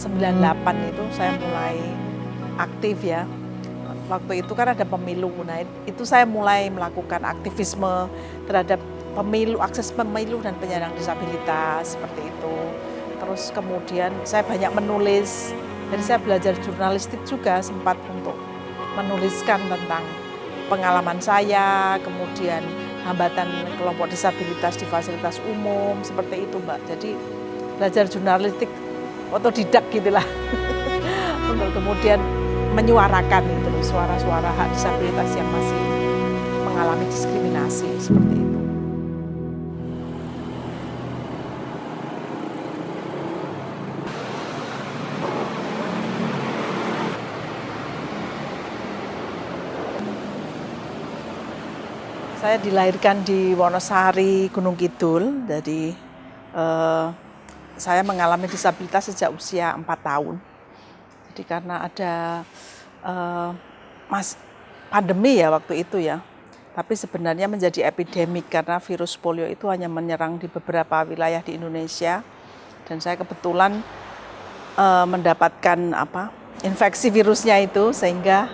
98 itu saya mulai aktif ya. Waktu itu kan ada pemilu, nah itu saya mulai melakukan aktivisme terhadap pemilu, akses pemilu dan penyandang disabilitas seperti itu. Terus kemudian saya banyak menulis, jadi saya belajar jurnalistik juga, sempat untuk menuliskan tentang pengalaman saya, kemudian hambatan kelompok disabilitas di fasilitas umum, seperti itu Mbak. Jadi belajar jurnalistik otodidak gitulah untuk kemudian menyuarakan itu suara-suara hak disabilitas yang masih mengalami diskriminasi seperti itu. Saya dilahirkan di Wonosari, Gunung Kidul, jadi saya mengalami disabilitas sejak usia 4 tahun. Jadi karena ada pandemi ya waktu itu ya, tapi sebenarnya menjadi epidemik karena virus polio itu hanya menyerang di beberapa wilayah di Indonesia, dan saya kebetulan mendapatkan infeksi virusnya itu, sehingga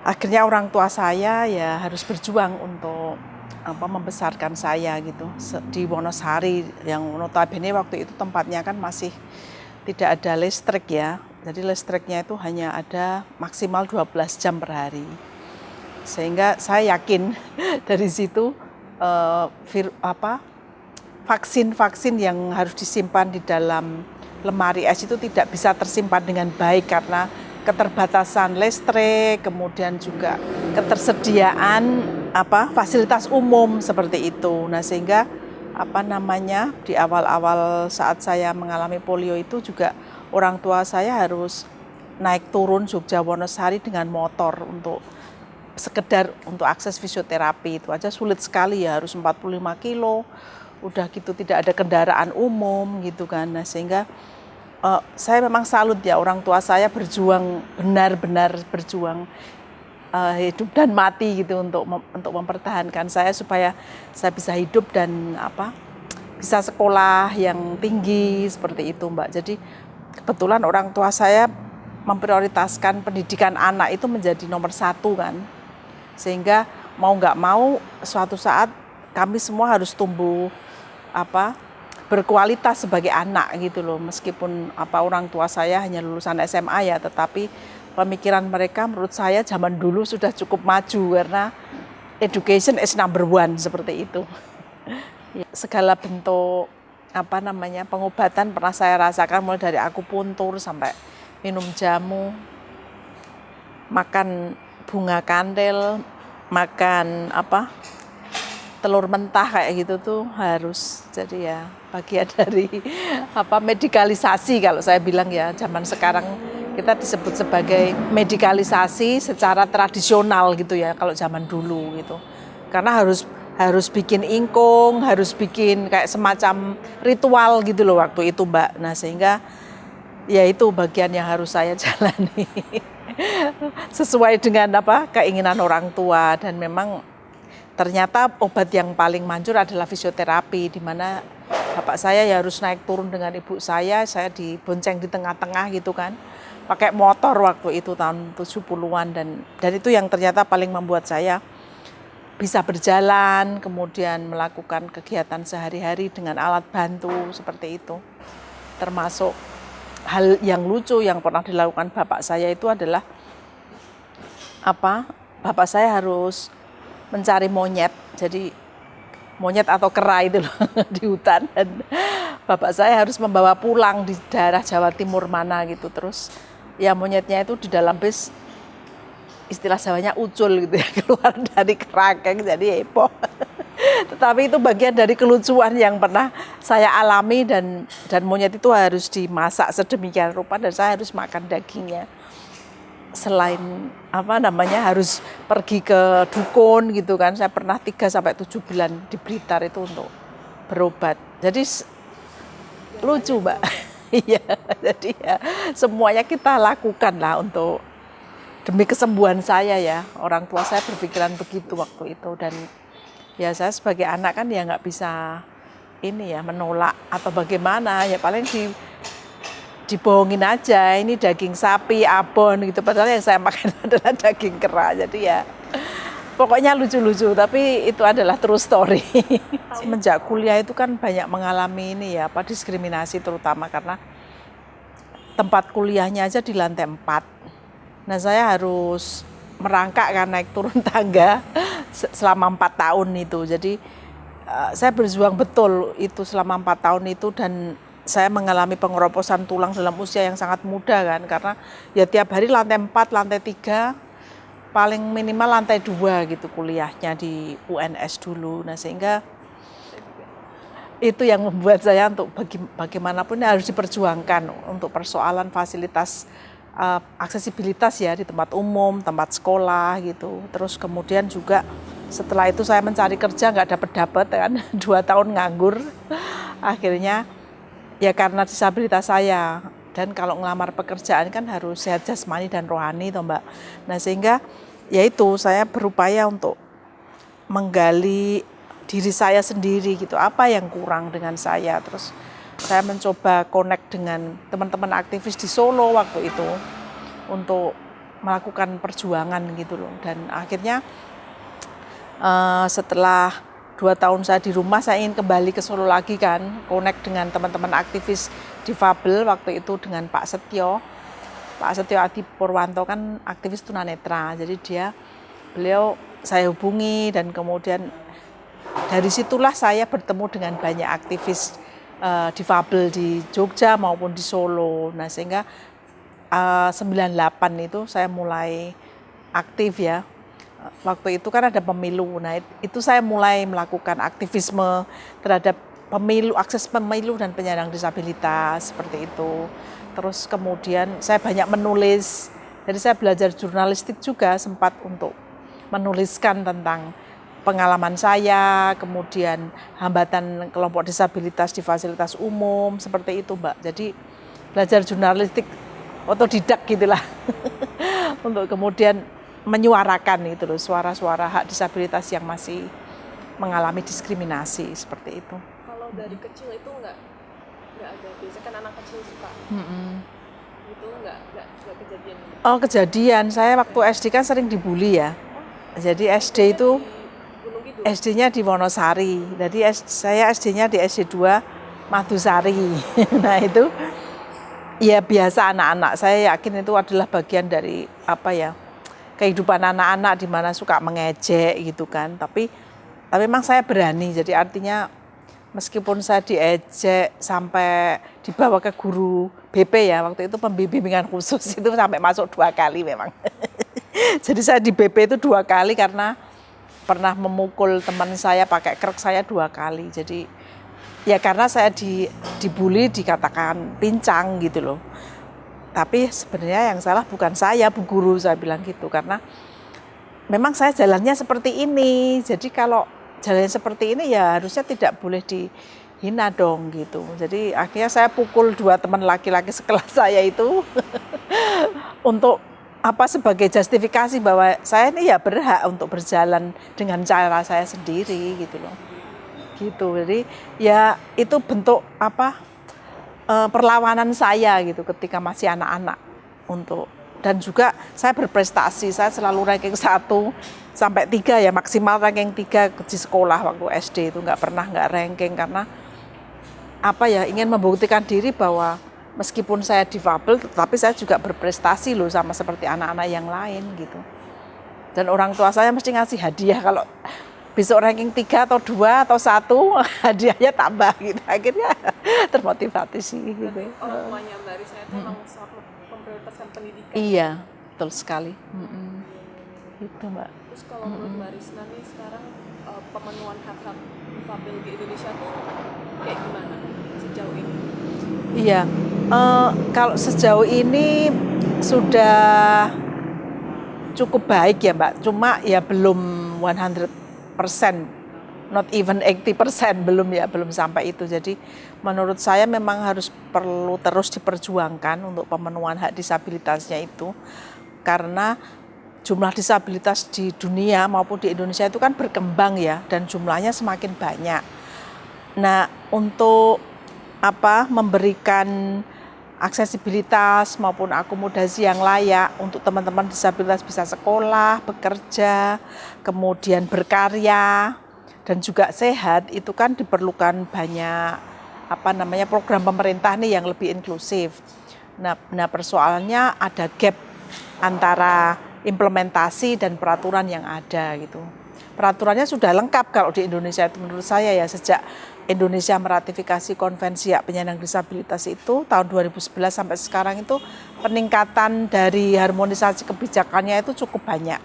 akhirnya orang tua saya ya harus berjuang untuk membesarkan saya gitu di Wonosari, yang notabene waktu itu tempatnya kan masih tidak ada listrik ya. Jadi listriknya itu hanya ada maksimal 12 jam per hari. Sehingga saya yakin dari situ vaksin-vaksin yang harus disimpan di dalam lemari es itu tidak bisa tersimpan dengan baik karena keterbatasan listrik, kemudian juga ketersediaan fasilitas umum seperti itu. Nah, sehingga di awal-awal saat saya mengalami polio itu juga orang tua saya harus naik turun Jogja Wonosari dengan motor untuk sekedar untuk akses fisioterapi. Itu aja sulit sekali ya, harus 45 kilo. Udah gitu tidak ada kendaraan umum gitu kan. Nah, sehingga saya memang salut ya, orang tua saya berjuang, benar-benar berjuang hidup dan mati gitu untuk mempertahankan saya supaya saya bisa hidup dan bisa sekolah yang tinggi seperti itu Mbak. Jadi kebetulan orang tua saya memprioritaskan pendidikan anak itu menjadi nomor 1 kan, sehingga mau nggak mau suatu saat kami semua harus tumbuh berkualitas sebagai anak gitu loh. Meskipun orang tua saya hanya lulusan SMA ya, tetapi pemikiran mereka menurut saya zaman dulu sudah cukup maju karena education is number 1 seperti itu. Segala bentuk pengobatan pernah saya rasakan, mulai dari akupuntur sampai minum jamu, makan bunga kandel, makan telur mentah kayak gitu tuh harus. Jadi ya bagian dari medikalisasi kalau saya bilang ya. Zaman sekarang kita disebut sebagai medikalisasi secara tradisional gitu ya kalau zaman dulu gitu. Karena harus bikin ingkung, harus bikin kayak semacam ritual gitu loh waktu itu Mbak. Nah, sehingga ya itu bagian yang harus saya jalani sesuai dengan keinginan orang tua. Dan memang ternyata obat yang paling manjur adalah fisioterapi, di mana bapak saya ya harus naik turun dengan ibu saya dibonceng di tengah-tengah gitu kan, pakai motor waktu itu tahun 70-an, dan itu yang ternyata paling membuat saya bisa berjalan, kemudian melakukan kegiatan sehari-hari dengan alat bantu seperti itu. Termasuk hal yang lucu yang pernah dilakukan bapak saya itu adalah bapak saya harus mencari monyet, jadi monyet atau kera itu loh di hutan, dan bapak saya harus membawa pulang di daerah Jawa Timur mana gitu. Terus ya monyetnya itu di dalam bis, istilah Jawanya ucul gitu ya, keluar dari kerangkeng, jadi heboh. Tetapi itu bagian dari kelucuan yang pernah saya alami, dan monyet itu harus dimasak sedemikian rupa dan saya harus makan dagingnya. Selain harus pergi ke dukun gitu kan, saya pernah 3-7 bulan di Blitar itu untuk berobat. Jadi lucu Mbak. Iya, jadi ya semuanya kita lakukan lah untuk demi kesembuhan saya ya. Orang tua saya berpikiran begitu waktu itu, dan ya saya sebagai anak kan ya nggak bisa menolak atau bagaimana, ya paling dibohongin aja, ini daging sapi, abon gitu. Padahal yang saya makan adalah daging kera. Jadi ya pokoknya lucu-lucu, tapi itu adalah true story. Semenjak kuliah itu kan banyak mengalami ini ya, diskriminasi terutama karena tempat kuliahnya aja di lantai 4. Nah saya harus merangkak kan naik turun tangga selama 4 tahun itu. Jadi saya berjuang betul itu selama 4 tahun itu dan saya mengalami pengeroposan tulang dalam usia yang sangat muda kan. Karena ya tiap hari lantai 4, lantai 3, paling minimal lantai 2 gitu kuliahnya di UNS dulu. Nah sehingga itu yang membuat saya untuk bagaimanapun harus diperjuangkan untuk persoalan fasilitas aksesibilitas ya di tempat umum, tempat sekolah gitu. Terus kemudian juga setelah itu saya mencari kerja nggak dapat kan, 2 tahun nganggur. Akhirnya ya karena disabilitas saya dan kalau ngelamar pekerjaan kan harus sehat jasmani dan rohani toh Mbak. Nah sehingga ya itu saya berupaya untuk menggali diri saya sendiri gitu, apa yang kurang dengan saya. Terus saya mencoba connect dengan teman-teman aktivis di Solo waktu itu untuk melakukan perjuangan gitu loh. Dan akhirnya setelah 2 tahun saya di rumah, saya ingin kembali ke Solo lagi kan, connect dengan teman-teman aktivis difabel waktu itu dengan Pak Setio Adi Purwanto kan aktivis tunanetra. Jadi beliau saya hubungi dan kemudian dari situlah saya bertemu dengan banyak aktivis difabel di Jogja maupun di Solo. Nah sehingga 98 itu saya mulai aktif ya. Waktu itu kan ada pemilu. Nah itu saya mulai melakukan aktivisme terhadap pemilu, akses pemilu dan penyandang disabilitas seperti itu. Terus kemudian saya banyak menulis. Jadi saya belajar jurnalistik juga, sempat untuk menuliskan tentang pengalaman saya, kemudian hambatan kelompok disabilitas di fasilitas umum, seperti itu Mbak. Jadi belajar jurnalistik otodidak gitulah untuk kemudian menyuarakan itu loh, suara-suara hak disabilitas yang masih mengalami diskriminasi seperti itu. Kalau dari kecil itu nggak ada, biasanya kan anak kecil suka itu nggak kejadian? Oh kejadian, saya waktu SD kan sering dibully ya. Jadi SD itu SD-nya di Wonosari, jadi saya SD-nya di SD 2 Madusari. Nah itu ya biasa anak-anak, saya yakin itu adalah bagian dari kehidupan anak-anak di mana suka mengejek gitu kan. Tapi memang saya berani, jadi artinya meskipun saya diejek sampai dibawa ke guru BP ya, waktu itu pembimbingan khusus itu sampai masuk 2 kali memang. Jadi saya di BP itu 2 kali karena pernah memukul teman saya pakai krek saya 2 kali. Jadi ya karena saya dibully, dikatakan pincang gitu loh. Tapi sebenarnya yang salah bukan saya, Bu Guru, saya bilang gitu. Karena memang saya jalannya seperti ini. Jadi kalau jalannya seperti ini ya harusnya tidak boleh dihina dong gitu. Jadi akhirnya saya pukul 2 teman laki-laki sekelas saya itu untuk sebagai justifikasi bahwa saya ini ya berhak untuk berjalan dengan cara saya sendiri gitu loh. Gitu. Jadi ya itu bentuk perlawanan saya gitu ketika masih anak-anak dan juga saya berprestasi, saya selalu ranking 1 sampai 3 ya, maksimal ranking 3 di sekolah waktu SD itu, nggak pernah nggak ranking karena ingin membuktikan diri bahwa meskipun saya difabel, tapi saya juga berprestasi loh sama seperti anak-anak yang lain gitu. Dan orang tua saya mesti ngasih hadiah kalau besok ranking 3 atau 2 atau 1, hadiahnya tambah gitu. Akhirnya termotivasi sih gitu. Orang tuanya Mbak Risna itu memang sangat memprioritaskan pendidikan. Iya, betul sekali. Itu Mbak. Terus kalau menurut Mbak Risna nih sekarang pemenuhan hak-hak difabel di Indonesia tuh kayak gimana sejauh ini? Iya, kalau sejauh ini sudah cukup baik ya Mbak, cuma ya belum 100%, not even 80% belum sampai itu. Jadi menurut saya memang perlu terus diperjuangkan untuk pemenuhan hak disabilitasnya itu, karena jumlah disabilitas di dunia maupun di Indonesia itu kan berkembang ya, dan jumlahnya semakin banyak. Nah untuk memberikan aksesibilitas maupun akomodasi yang layak untuk teman-teman disabilitas bisa sekolah, bekerja, kemudian berkarya, dan juga sehat, itu kan diperlukan banyak program pemerintah nih yang lebih inklusif. Nah persoalannya ada gap antara implementasi dan peraturan yang ada gitu. Peraturannya sudah lengkap kalau di Indonesia itu menurut saya ya, sejak Indonesia meratifikasi Konvensi Hak Penyandang Disabilitas itu tahun 2011 sampai sekarang itu peningkatan dari harmonisasi kebijakannya itu cukup banyak.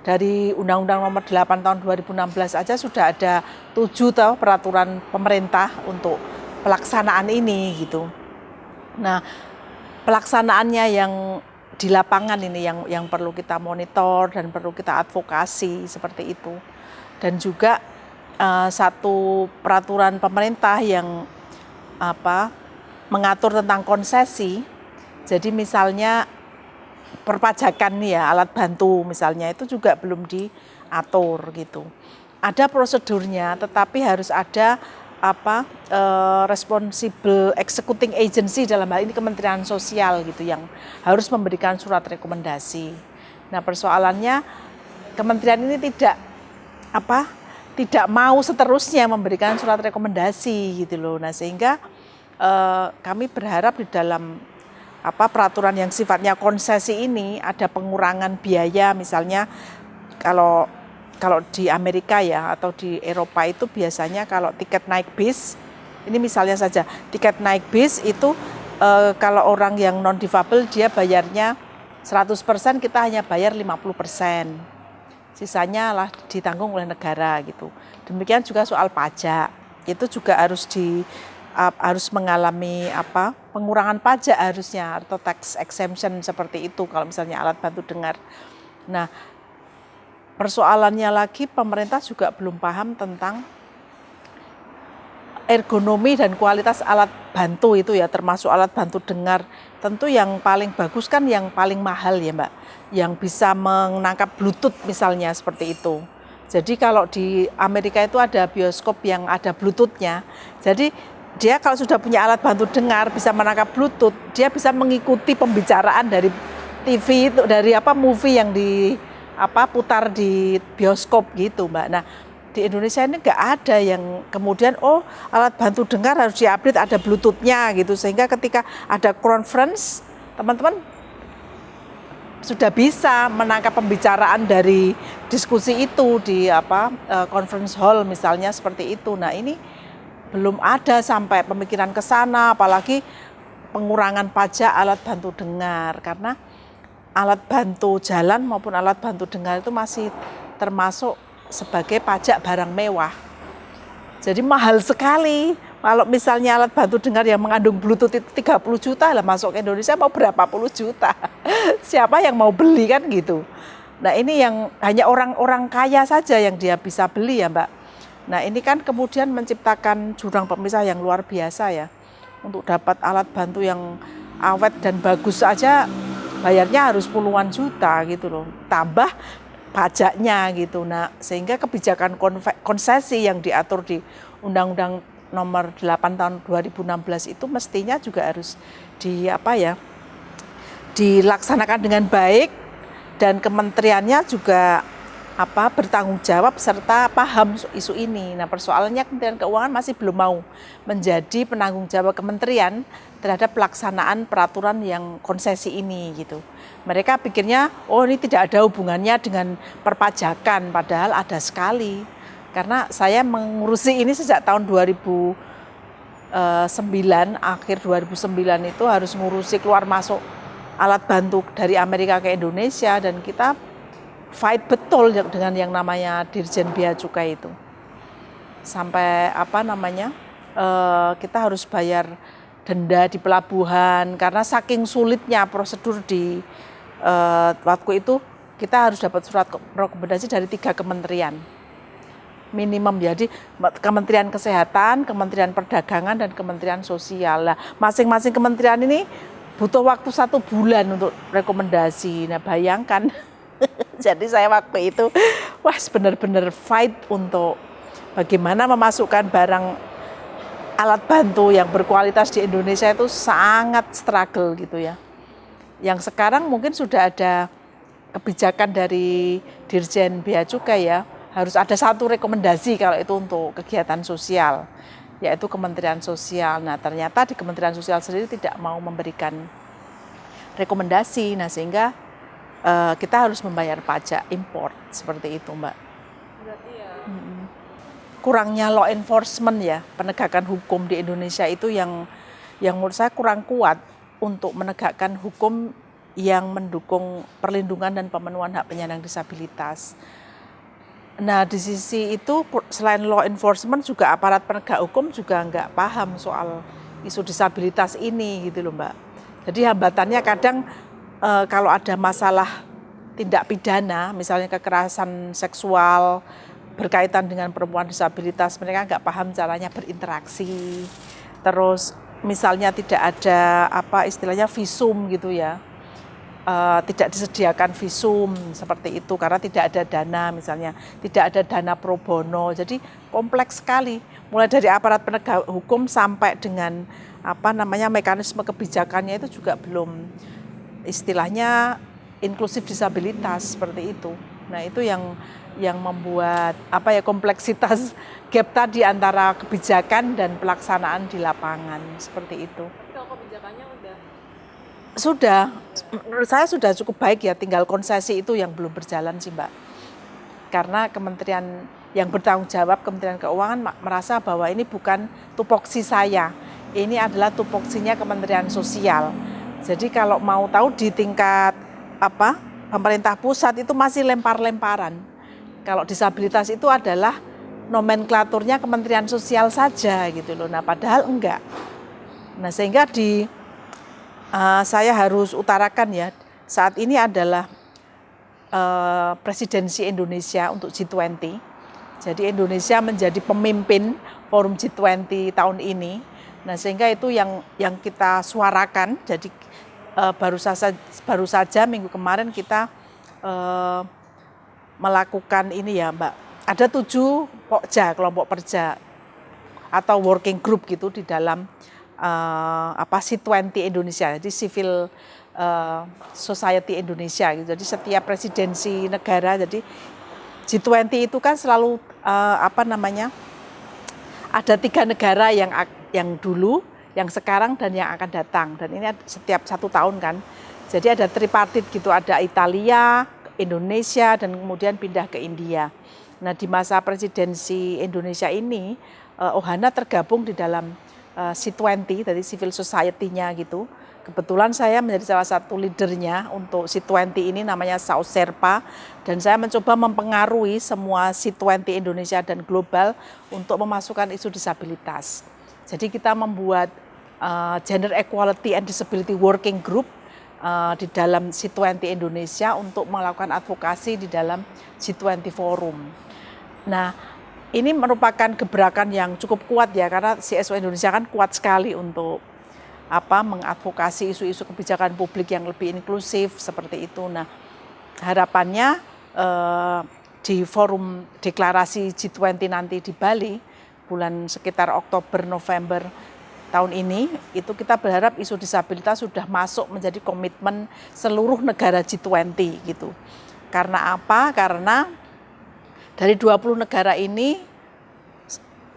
Dari Undang-Undang Nomor 8 tahun 2016 aja sudah ada 7 peraturan pemerintah untuk pelaksanaan ini gitu. Nah, pelaksanaannya yang di lapangan ini yang perlu kita monitor dan perlu kita advokasi seperti itu. Dan juga satu peraturan pemerintah yang mengatur tentang konsesi. Jadi misalnya perpajakan nih ya, alat bantu misalnya itu juga belum diatur gitu. Ada prosedurnya, tetapi harus ada responsible executing agency, dalam hal ini Kementerian Sosial gitu, yang harus memberikan surat rekomendasi. Nah persoalannya kementerian ini tidak mau seterusnya memberikan surat rekomendasi gitu loh. Nah sehingga kami berharap di dalam peraturan yang sifatnya konsesi ini ada pengurangan biaya, misalnya kalau di Amerika ya atau di Eropa itu biasanya kalau tiket naik bis, ini misalnya saja tiket naik bis itu kalau orang yang non difabel dia bayarnya 100%, kita hanya bayar 50%. Sisanya lah ditanggung oleh negara gitu. Demikian juga soal pajak, itu juga harus mengalami pengurangan pajak harusnya, atau tax exemption seperti itu kalau misalnya alat bantu dengar. Nah, persoalannya lagi pemerintah juga belum paham tentang ergonomi dan kualitas alat bantu itu ya, termasuk alat bantu dengar. Tentu yang paling bagus kan yang paling mahal ya Mbak, yang bisa menangkap Bluetooth misalnya seperti itu. Jadi kalau di Amerika itu ada bioskop yang ada Bluetooth-nya. Jadi dia kalau sudah punya alat bantu dengar bisa menangkap Bluetooth, dia bisa mengikuti pembicaraan dari TV itu, dari movie yang putar di bioskop gitu Mbak. Nah di Indonesia ini nggak ada yang kemudian alat bantu dengar harus diupdate ada Bluetooth-nya gitu, sehingga ketika ada conference teman-teman sudah bisa menangkap pembicaraan dari diskusi itu di conference hall misalnya seperti itu. Nah ini belum ada sampai pemikiran ke sana, apalagi pengurangan pajak alat bantu dengar, karena alat bantu jalan maupun alat bantu dengar itu masih termasuk sebagai pajak barang mewah. Jadi mahal sekali. Kalau misalnya alat bantu dengar yang mengandung Bluetooth itu 30 juta, lah masuk ke Indonesia mau berapa puluh juta. Siapa yang mau beli kan gitu. Nah ini yang hanya orang-orang kaya saja yang dia bisa beli ya Mbak. Nah ini kan kemudian menciptakan jurang pemisah yang luar biasa ya. Untuk dapat alat bantu yang awet dan bagus saja bayarnya harus puluhan juta gitu loh. Tambah pajaknya gitu. Nah, sehingga kebijakan konsesi yang diatur di Undang-Undang Nomor 8 tahun 2016 itu mestinya juga harus dilaksanakan dengan baik, dan kementeriannya juga bertanggung jawab serta paham isu ini. Nah, persoalannya Kementerian Keuangan masih belum mau menjadi penanggung jawab kementerian terhadap pelaksanaan peraturan yang konsesi ini gitu. Mereka pikirnya ini tidak ada hubungannya dengan perpajakan, padahal ada sekali. Karena saya mengurusi ini sejak tahun 2009, akhir 2009 itu harus ngurusi keluar masuk alat bantu dari Amerika ke Indonesia, dan kita fight betul dengan yang namanya Dirjen Bea Cukai itu. Sampai kita harus bayar denda di pelabuhan karena saking sulitnya prosedur di waktu itu. Kita harus dapat surat rekomendasi dari 3 kementerian minimum, jadi Kementerian Kesehatan, Kementerian Perdagangan, dan Kementerian Sosial. Nah, masing-masing kementerian ini butuh waktu 1 bulan untuk rekomendasi. Nah bayangkan, jadi saya waktu itu benar-benar fight untuk bagaimana memasukkan barang alat bantu yang berkualitas di Indonesia itu sangat struggle gitu ya. Yang sekarang mungkin sudah ada kebijakan dari Dirjen Bea Cukai ya, harus ada satu rekomendasi kalau itu untuk kegiatan sosial, yaitu Kementerian Sosial. Nah ternyata di Kementerian Sosial sendiri tidak mau memberikan rekomendasi, nah sehingga kita harus membayar pajak import seperti itu Mbak. Berarti ya Kurangnya law enforcement ya, penegakan hukum di Indonesia itu yang menurut saya kurang kuat untuk menegakkan hukum yang mendukung perlindungan dan pemenuhan hak penyandang disabilitas. Nah di sisi itu selain law enforcement juga aparat penegak hukum juga nggak paham soal isu disabilitas ini gitu loh Mbak. Jadi hambatannya kadang kalau ada masalah tindak pidana, misalnya kekerasan seksual berkaitan dengan perempuan disabilitas, mereka nggak paham caranya berinteraksi. Terus misalnya tidak ada istilahnya visum gitu ya, tidak disediakan visum seperti itu karena tidak ada dana, misalnya tidak ada dana pro bono. Jadi kompleks sekali, mulai dari aparat penegak hukum sampai dengan mekanisme kebijakannya itu juga belum istilahnya inklusif disabilitas seperti itu. Nah itu yang membuat kompleksitas gap tadi antara kebijakan dan pelaksanaan di lapangan seperti itu. tapi kalau kebijakannya Sudah, menurut saya sudah cukup baik ya, tinggal konsesi itu yang belum berjalan sih Mbak. Karena kementerian yang bertanggung jawab, Kementerian Keuangan merasa bahwa ini bukan tupoksi saya, ini adalah tupoksinya Kementerian Sosial. Jadi kalau mau tahu di tingkat pemerintah pusat itu masih lempar-lemparan. Kalau disabilitas itu adalah nomenklaturnya Kementerian Sosial saja gitu loh. Nah padahal enggak. Nah sehingga saya harus utarakan ya, saat ini adalah presidensi Indonesia untuk G20. Jadi Indonesia menjadi pemimpin forum G20 tahun ini. Nah sehingga itu yang kita suarakan. Jadi baru saja minggu kemarin kita melakukan ini ya Mbak. Ada 7 pokja, kelompok kerja atau working group gitu di dalam C20 Indonesia, jadi civil society Indonesia gitu. Jadi setiap presidensi negara, jadi G20 itu kan selalu ada 3 negara yang dulu, yang sekarang dan yang akan datang, dan ini setiap 1 tahun kan. Jadi ada tripartit gitu, ada Italia, Indonesia, dan kemudian pindah ke India. Nah di masa presidensi Indonesia ini Ohana tergabung di dalam C20 dari civil society-nya gitu. Kebetulan saya menjadi salah satu leadernya untuk C20 ini, namanya South Sherpa, dan saya mencoba mempengaruhi semua C20 Indonesia dan global untuk memasukkan isu disabilitas. Jadi kita membuat Gender Equality and Disability Working Group di dalam C20 Indonesia untuk melakukan advokasi di dalam G20 Forum. Nah, ini merupakan gebrakan yang cukup kuat ya, karena CSO Indonesia kan kuat sekali untuk mengadvokasi isu-isu kebijakan publik yang lebih inklusif seperti itu. Nah, harapannya di forum deklarasi G20 nanti di Bali bulan sekitar Oktober November tahun ini, itu kita berharap isu disabilitas sudah masuk menjadi komitmen seluruh negara G20 gitu. Karena apa? Karena dari 20 negara ini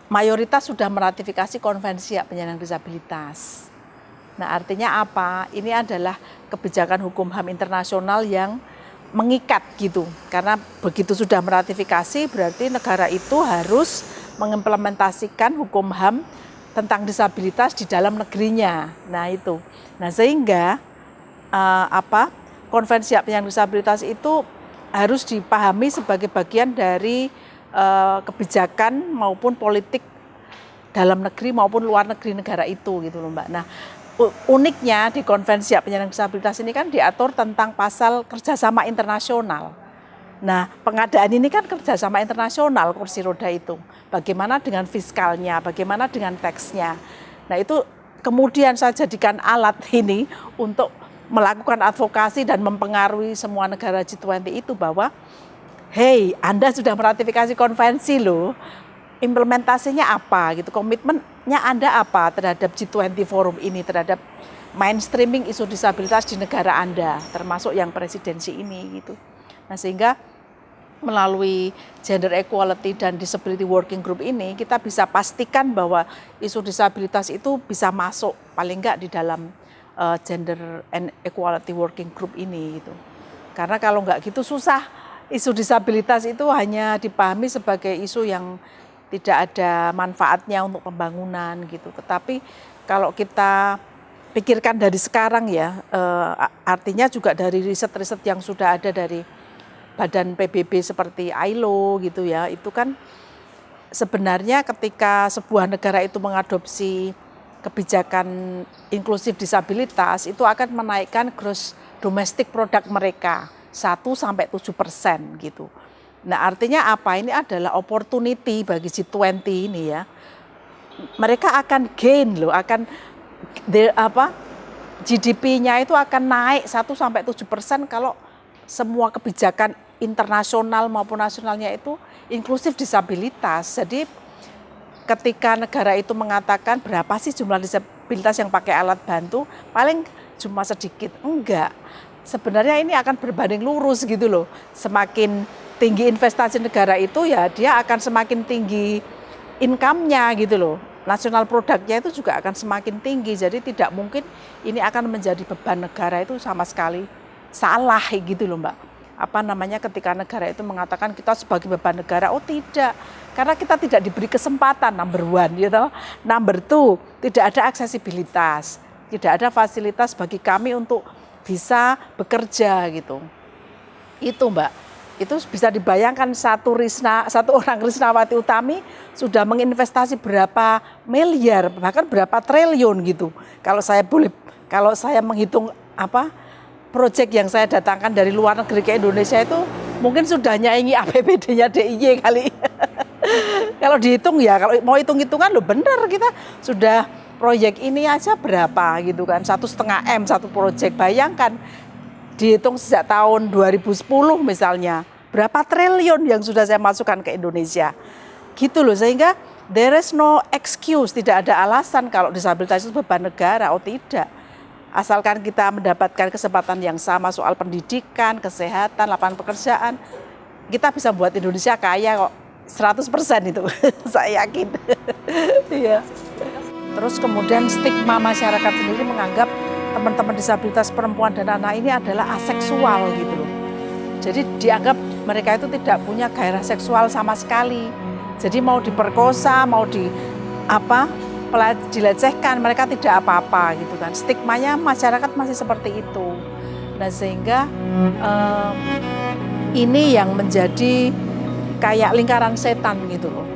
mayoritas sudah meratifikasi konvensi hak penyandang disabilitas. Nah artinya apa? Ini adalah kebijakan hukum HAM internasional yang mengikat gitu. Karena begitu sudah meratifikasi berarti negara itu harus mengimplementasikan hukum HAM tentang disabilitas di dalam negerinya. Nah itu. Nah sehingga konvensi hak penyandang disabilitas itu harus dipahami sebagai bagian dari kebijakan maupun politik dalam negeri maupun luar negeri negara itu gitu loh Mbak. Nah uniknya di konvensi hak penyandang disabilitas ini kan diatur tentang pasal kerjasama internasional. Nah pengadaan ini kan kerjasama internasional kursi roda itu. Bagaimana dengan fiskalnya, bagaimana dengan teksnya. Nah itu kemudian saya jadikan alat ini untuk melakukan advokasi dan mempengaruhi semua negara G20 itu bahwa hey, Anda sudah meratifikasi konvensi loh. implementasinya apa gitu, komitmennya Anda apa terhadap G20 forum ini, terhadap mainstreaming isu disabilitas di negara Anda, termasuk yang presidensi ini gitu. Nah, sehingga melalui Gender Equality dan Disability Working Group ini kita bisa pastikan bahwa isu disabilitas itu bisa masuk paling enggak di dalam Gender and Equality Working Group ini gitu. Karena kalau enggak gitu susah, isu disabilitas itu hanya dipahami sebagai isu yang tidak ada manfaatnya untuk pembangunan gitu. Tetapi kalau kita pikirkan dari sekarang ya, artinya juga dari riset-riset yang sudah ada dari badan PBB seperti ILO gitu ya, itu kan sebenarnya ketika sebuah negara itu mengadopsi kebijakan inklusif disabilitas, itu akan menaikkan gross domestic product mereka 1-7% gitu. Nah, artinya apa? Ini adalah opportunity bagi G20 ini ya. Mereka akan gain loh, akan GDP-nya itu akan naik 1-7% kalau semua kebijakan internasional maupun nasionalnya itu inklusif disabilitas. Jadi ketika negara itu mengatakan berapa sih jumlah disabilitas yang pakai alat bantu, paling cuma sedikit. Enggak, sebenarnya ini akan berbanding lurus gitu loh. Semakin tinggi investasi negara itu ya dia akan semakin tinggi income-nya gitu loh. Nasional produknya itu juga akan semakin tinggi. Jadi tidak mungkin ini akan menjadi beban negara itu sama sekali salah gitu loh Mbak. Ketika negara itu mengatakan kita sebagai beban negara, oh tidak. Karena kita tidak diberi kesempatan, number one gitu. Number two, tidak ada aksesibilitas. Tidak ada fasilitas bagi kami untuk bisa bekerja gitu. Itu Mbak. Itu bisa dibayangkan satu orang Risnawati Utami sudah menginvestasi berapa miliar, bahkan berapa triliun gitu. Kalau saya menghitung proyek yang saya datangkan dari luar negeri ke Indonesia itu mungkin sudah nyaingi APBD-nya DIY kali. Kalau dihitung ya, kalau mau hitung-hitungan loh benar kita sudah proyek ini aja berapa gitu kan, 1,5 M satu proyek. Bayangkan dihitung sejak tahun 2010 misalnya, berapa triliun yang sudah saya masukkan ke Indonesia. Gitu loh, sehingga there is no excuse, tidak ada alasan kalau disabilitas itu beban negara, oh tidak. Asalkan kita mendapatkan kesempatan yang sama soal pendidikan, kesehatan, lapangan pekerjaan, kita bisa buat Indonesia kaya kok, 100% itu, saya yakin. Iya. Terus kemudian stigma masyarakat sendiri menganggap teman-teman disabilitas perempuan dan anak ini adalah aseksual gitu loh. Jadi dianggap mereka itu tidak punya gairah seksual sama sekali. Jadi mau diperkosa, mau dilecehkan, mereka tidak apa-apa gitu kan. Stigmanya masyarakat masih seperti itu. Nah sehingga ini yang menjadi kayak lingkaran setan gitu loh.